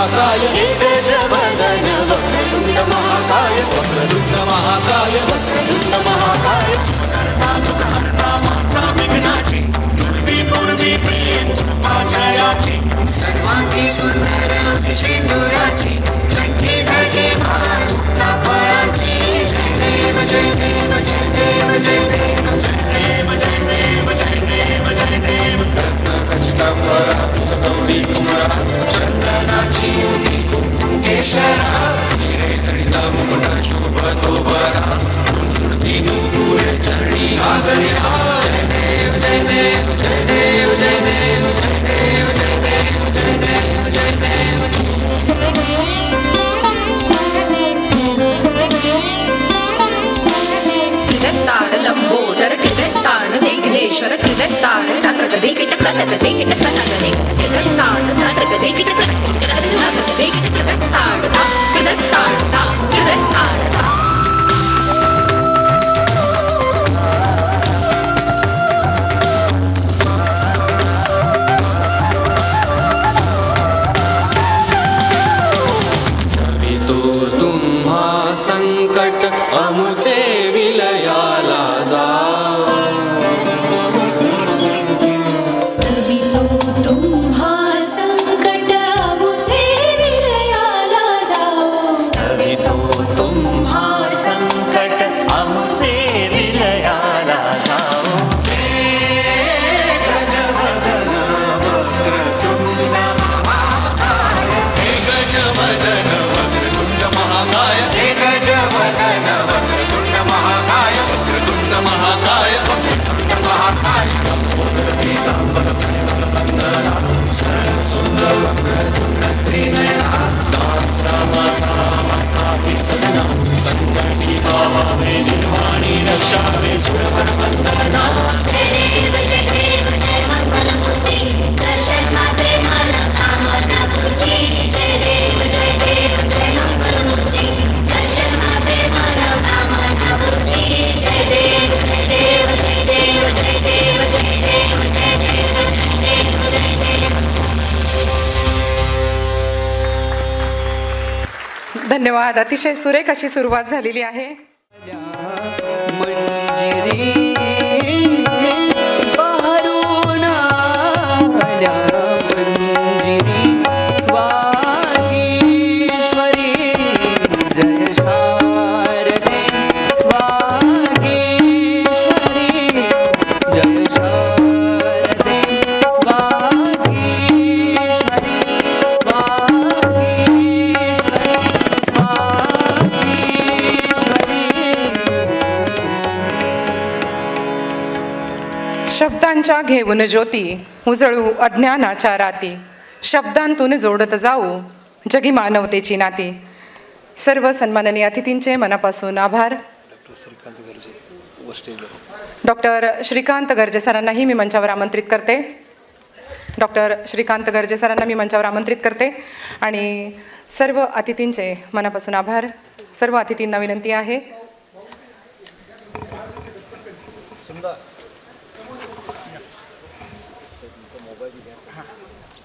महाकाय एकजवदन वक्रतुंड महाकाय वक्रतुंड महाकाय वक्रतुंड महाकाय विघ्नाची पूर्वी प्रिय माझ्याची सर्वांगी सुंदर सिंदुराची लंके जागे मारुता फळाची जय देव जय देव जय देव जय देव जय देव जय देव जय देव जय देव रत्न खचितांबरा गौरी कुमरा चंदनाची उडी केशरा हिरे जडिता मुकुट शुभ तो बरा मूर्ती नुपुरे चरणी आगरिया जय देव जय देव जय देव जय देव जय देव जय देव जय देव जय देव कृदत्ताड लंबोदर कृदत्ताड वेंकटेश्वर कृदत्ताड छत्रपती कीटकनगदे कीटकनगदे कृदत्ताड छत्रपती कीटकनगदे कृदत्ताड कृदत्ताड कृदत्ताड संकट अमुचे विलयाला जाओ सवितो तुम्हा संकट अमुचे विलयाला जाओ सवितो तुम्हा संकट अमुचे विलयाला जाओ गजवदन वक्रतुंड महाकाय गजवदन वक्रतुंड महाकाय गजवदन वक्रतुंड महाकाय वक्रतुंड महाकाय वक्रतुंड महाकाय पीतांबर परिमल वंदना सरल सुंदर वक्रतुंड त्रिनयना दासा माता सदना संकटी भावे निर्वाणी रक्षावे सुरवर वंदना जय देव जय मंगलमूर्ती दर्शन मात्रे मन कामना पूर्ती जय देव जय मंगलमूर्ती दर्शन मात्रे मन कामना पूर्ती जय देव जय देव जय देव जय देव जय देव जय देव जय देव जय देव। धन्यवाद. अतिशय सुरेख अशी सुरुवात झालेली आहे. मंजिरी बहरून आल्या मंजिरी वागीश्वरी जय शारदे वागीश्वरी जय शारदे वागीश्वरी शब्दांच्या घेऊन ज्योती उजळू अज्ञानाच्या राती शब्दांतून जोडत जाऊ जगी मानवतेची नाती. सर्व सन्माननीय अतिथींचे मनापासून आभार. डॉक्टर श्रीकांत गर्जे सरांनाही मी मंचावर आमंत्रित करते. डॉक्टर श्रीकांत गर्जे सरांना मी मंचावर आमंत्रित करते आणि सर्व अतिथींचे मनापासून आभार. सर्व अतिथींना विनंती आहे.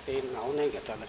ते नाव नाही घेता आलं.